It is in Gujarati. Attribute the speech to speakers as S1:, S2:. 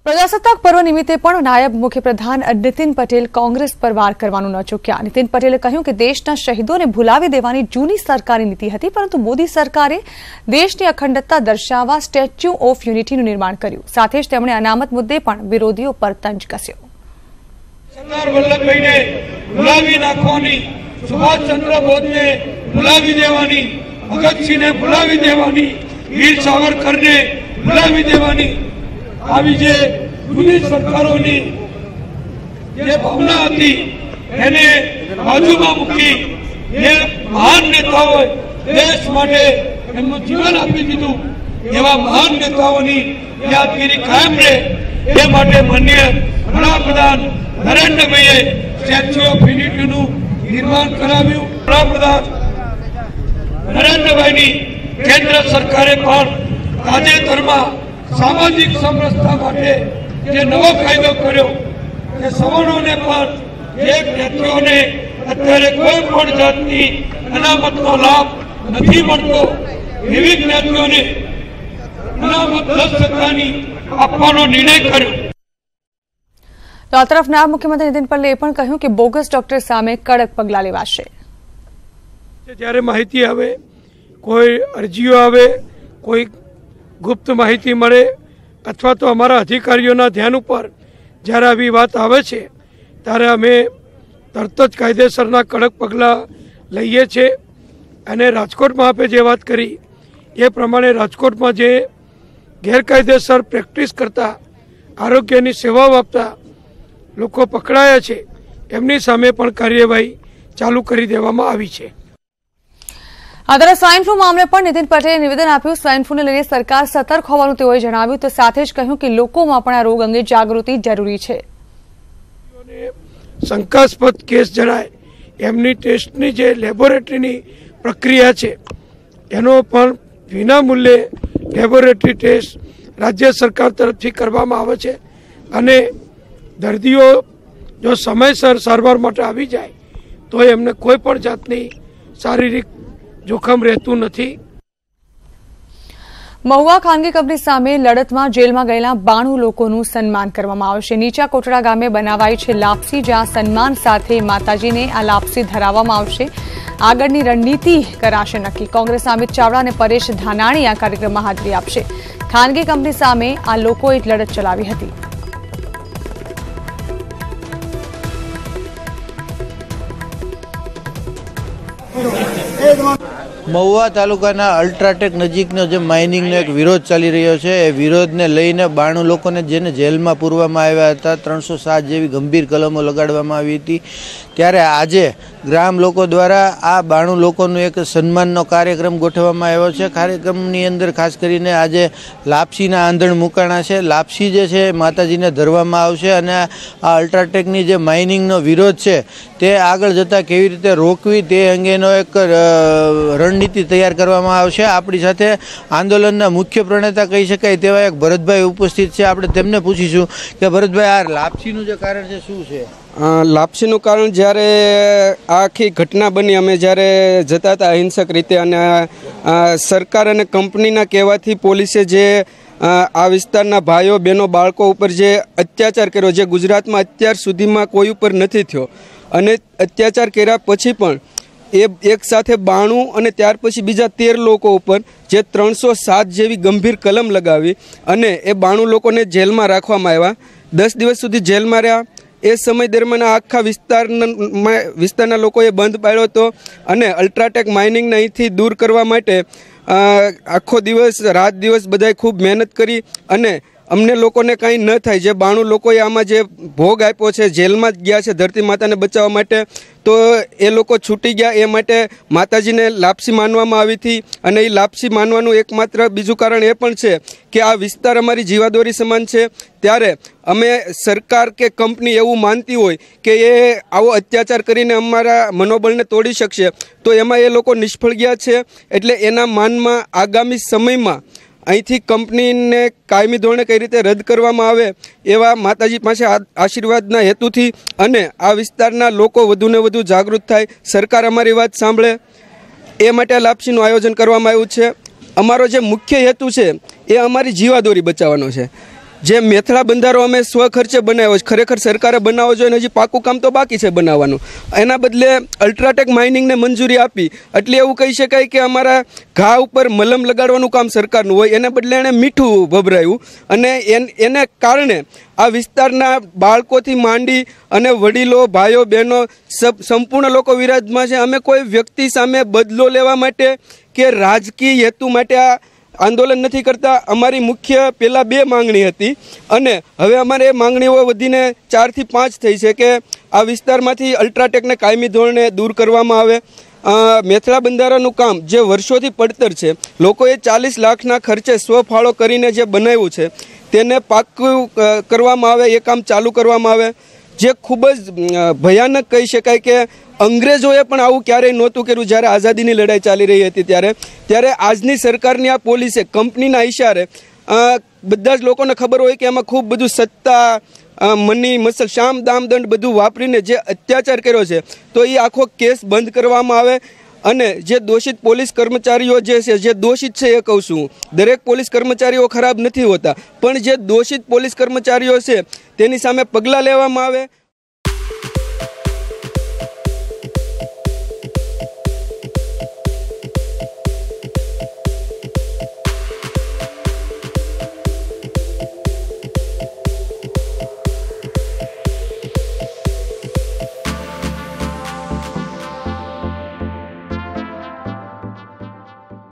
S1: પ્રજાસત્તાક પર્વ નિમિત્તે પણ નાયબ મુખ્યપ્રધાન નીતિન પટેલ કોંગ્રેસ પર વાર કરવાનું ન ચૂક્યા। નીતિન પટેલે કહ્યું કે દેશના શહીદોને ભૂલાવી દેવાની જૂની સરકારી નીતિ હતી, પરંતુ મોદી સરકારે દેશની અખંડતા દર્શાવવા સ્ટેચ્યુ ઓફ યુનિટીનું નિર્માણ કર્યું। સાથે જ તેમણે અનામત મુદ્દે પણ વિરોધીઓ પર તંજ કસ્યો।
S2: સરદાર વલ્લભભાઈને ભૂલાવી નાખવાની, સુભાષચંદ્ર બોઝને ભૂલાવી દેવાની, ભગતસિંહને ભૂલાવી દેવાની, વીર સાવરકરને ભૂલાવી દેવાની, આવી જે જૂની સરકારોની જે ભાવના હતી એને બાજુમાં મૂકી જે મહાન નેતાઓએ દેશ માટે એમનું જીવન આપી દીધું એવા મહાન નેતાઓની યાદગીરી કાયમ રહે એ માટે માનનીય વડાપ્રધાન નરેન્દ્રભાઈએ સ્ટેચ્યુ ઓફ યુનિટીનું નિર્માણ કરાવ્યું। વડાપ્રધાન નરેન્દ્રભાઈની કેન્દ્ર સરકારે પણ તાજેતરમાં सामाजिक समरसता माटे जे नवो कायदो कर्यो के सवर्णोने पण एक ज्ञातिओने अत्यारे कोई पण जातनी अनामतनो लाभ नथी मळतो। एवी ज्ञातिओने अनामत 10%ની આપવાનો નિર્ણય કર્યો।
S1: તો આ તરફ નાયબ મુખ્યમંત્રી નીતિન પટેલે પણ કહ્યું કે બોગસ ડોક્ટર સામે કડક પગલાં લેવાશે।
S2: જ્યારે માહિતી આવે, કોઈ અરજીઓ આવે, કોઈ गुप्त माहिती मळे अथवा तो अमारा अधिकारीओना ध्यान पर ज्यारे आवी वात आवे छे त्यारे अमे तरत ज कायदेसरना कड़क पगला लईए छे। अने राजकोट में आपे जे वात करी ए प्रमाणे राजकोट में जे गैरकायदेसर प्रेक्टिस करता आरोग्यनी सेवाओ आपता लोको पकड़ाया छे एमनी सामे पण कार्यवाही चालू करी देवामां आवी छे।
S1: આ તરફ સ્વાઇન ફ્લૂ મામલે પણ નીતિન પટેલે નિવેદન આપ્યું। સ્વાઇન ફ્લૂને લઈને સરકાર સતર્ક હોવાનું તેઓએ જણાવ્યું। તો સાથે જ કહ્યું કે લોકોમાં પણ આ રોગ અંગે જાગૃતિ જરૂરી છે।
S2: શંકાસ્પદ કેસ જણાય એમની ટેસ્ટની જે લેબોરેટરીની પ્રક્રિયા છે એનો પણ વિનામૂલ્યે લેબોરેટરી ટેસ્ટ રાજ્ય સરકાર તરફથી કરવામાં આવે છે અને દર્દીઓ જો સમયસર સારવાર માટે આવી જાય તો એમને કોઈ પણ જાતની શારીરિક જોખમ રહેતું નથી।
S1: મહુવા ખાનગી કંપની સામે લડતમાં જેલમાં ગયેલા 92 લોકોનું સન્માન કરવામાં આવશે। નીચા કોટડા ગામે બનાવાઈ છે લાપસી, જ્યાં સન્માન સાથે માતાજીને આ લાપસી ધરાવવામાં આવશે। આગળની રણનીતિ કરાશે નક્કી। કોંગ્રેસ અમિત ચાવડા અને પરેશ ધાનાણી આ કાર્યક્રમમાં હાજરી આપશે। ખાનગી કંપની સામે આ લોકોએ લડત ચલાવી હતી।
S3: મહુવા તાલુકાના અલ્ટ્રાટેક નજીકનો જે માઇનિંગનો એક વિરોધ ચાલી રહ્યો છે એ વિરોધને લઈને 92 લોકોને જેને જેલમાં પૂરવામાં આવ્યા હતા, 307 જેવી ગંભીર કલમો લગાડવામાં આવી હતી। ત્યારે આજે ગ્રામ લોકો દ્વારા આ 92 લોકોનું એક સન્માનનો કાર્યક્રમ ગોઠવવામાં આવ્યો છે। કાર્યક્રમની અંદર ખાસ કરીને આજે લાપસીના આંધણ મુકાણા છે। લાપસી જે છે માતાજીને ધરવામાં આવશે અને આ અલ્ટ્રાટેકની જે માઇનિંગનો વિરોધ છે તે આગળ જતાં કેવી રીતે રોકવી તે અંગેનો એક રણનીતિ તૈયાર કરવામાં આવશે। આપણી સાથે આંદોલનના મુખ્ય પ્રણેતા કહી શકાય તેવા એક ભરતભાઈ ઉપસ્થિત છે। આપણે તેમને પૂછીશું કે ભરતભાઈ, આ લાપસીનું જે કારણ છે શું છે?
S4: લાપસીનું કારણ જ્યારે આખી ઘટના બની, અમે જ્યારે જતા હતા અહિંસક રીતે અને સરકાર અને કંપનીના કહેવાથી પોલીસે જે આ વિસ્તારના ભાઈઓ બહેનો બાળકો ઉપર જે અત્યાચાર કર્યો, જે ગુજરાતમાં અત્યાર સુધીમાં કોઈ ઉપર નથી થયો, અને અત્યાચાર કર્યા પછી પણ એ એક સાથે 92 અને ત્યાર પછી બીજા 13 લોકો ઉપર જે 307 જેવી ગંભીર કલમ લગાવી અને એ 92 લોકોને જેલમાં રાખવામાં આવ્યા। 10 દિવસ સુધી જેલમાં રહ્યા। એ સમય દરમિયાન આખા વિસ્તારના લોકોએ બંધ પાડ્યો હતો અને અલ્ટ્રાટેક માઇનિંગને અહીંથી દૂર કરવા માટે આખો દિવસ રાત દિવસ બધાએ ખૂબ મહેનત કરી અને અમને લોકોને કંઈ ન થાય, જે 92 લોકોએ આમાં જે ભોગ આપ્યો છે, જેલમાં જ ગયા છે ધરતી માતાને બચાવવા માટે, તો એ લોકો છૂટી ગયા। એ માટે માતાજીને લાપસી માનવામાં આવી હતી અને એ લાપસી માનવાનું એકમાત્ર બીજું કારણ એ પણ છે કે આ વિસ્તાર અમારી જીવાદોરી સમાન છે। ત્યારે અમે સરકાર કે કંપની એવું માનતી હોય કે એ આવો અત્યાચાર કરીને અમારા મનોબળને તોડી શકશે, તો એમાં એ લોકો નિષ્ફળ ગયા છે। એટલે એના માનમાં આગામી સમયમાં અહીંથી કંપનીને કાયમી ધોરણે કઈ રીતે રદ કરવામાં આવે એવા માતાજી પાસે આશીર્વાદના હેતુથી અને આ વિસ્તારના લોકો વધુને વધુ જાગૃત થાય, સરકાર અમારી વાત સાંભળે, એ માટે આ લાપસીનું આયોજન કરવામાં આવ્યું છે। અમારો જે મુખ્ય હેતુ છે એ અમારી જીવાદોરી બચાવવાનો છે। જે મેથળા બંધારો અમે સ્વખર્ચે બનાવ્યો છે, ખરેખર સરકારે બનાવવો જોઈએ, હજી પાકું કામ તો બાકી છે બનાવવાનું. એના બદલે અલ્ટ્રાટેક માઇનિંગને મંજૂરી આપી એટલે એવું કહી શકાય કે અમારા ઘા ઉપર મલમ લગાડવાનું કામ સરકારનું હોય, એને બદલે એણે મીઠું ભભરાયું. અને એને કારણે આ વિસ્તારના બાળકોથી માંડી અને વડીલો, ભાઈઓ, બહેનો સંપૂર્ણ લોકો વિરાજમાં છે. અમે કોઈ વ્યક્તિ સામે બદલો લેવા માટે કે રાજકીય હેતુ માટે આ આંદોલન નથી કરતા. અમારી મુખ્ય પહેલાં 2 માંગણી હતી અને હવે અમારે એ માંગણીઓ વધીને 4 થી 5 થઈ છે કે આ વિસ્તારમાંથી અલ્ટ્રાટેકને કાયમી ધોરણે દૂર કરવામાં આવે. મેથળા બંધારાનું કામ જે વર્ષોથી પડતર છે, લોકોએ 40 લાખના ખર્ચે સ્વફાળો કરીને જે બનાવ્યું છે તેને પાકું કરવામાં આવે, એ કામ ચાલુ કરવામાં આવે. જે ખૂબ જ ભયાનક કહી શકાય કે અંગ્રેજોએ પણ આવું ક્યારેય નહોતું કર્યું જ્યારે આઝાદીની લડાઈ ચાલી રહી હતી ત્યારે આજની સરકારની આ પોલીસે કંપનીના ઇશારે બધા જ લોકોને ખબર હોય કે એમાં ખૂબ બધું સત્તા, મની, મસલ, શામ, દામ, દંડ બધું વાપરીને જે અત્યાચાર કર્યો છે તો એ આખો કેસ બંધ કરવામાં આવે. અને જે દોષિત પોલીસ કર્મચારીઓ જે છે, જે દોષિત છે એ કહું છું, દરેક પોલીસ કર્મચારીઓ ખરાબ નથી હોતા, પણ જે દોષિત પોલીસ કર્મચારીઓ છે તેની સામે પગલાં લેવામાં આવે.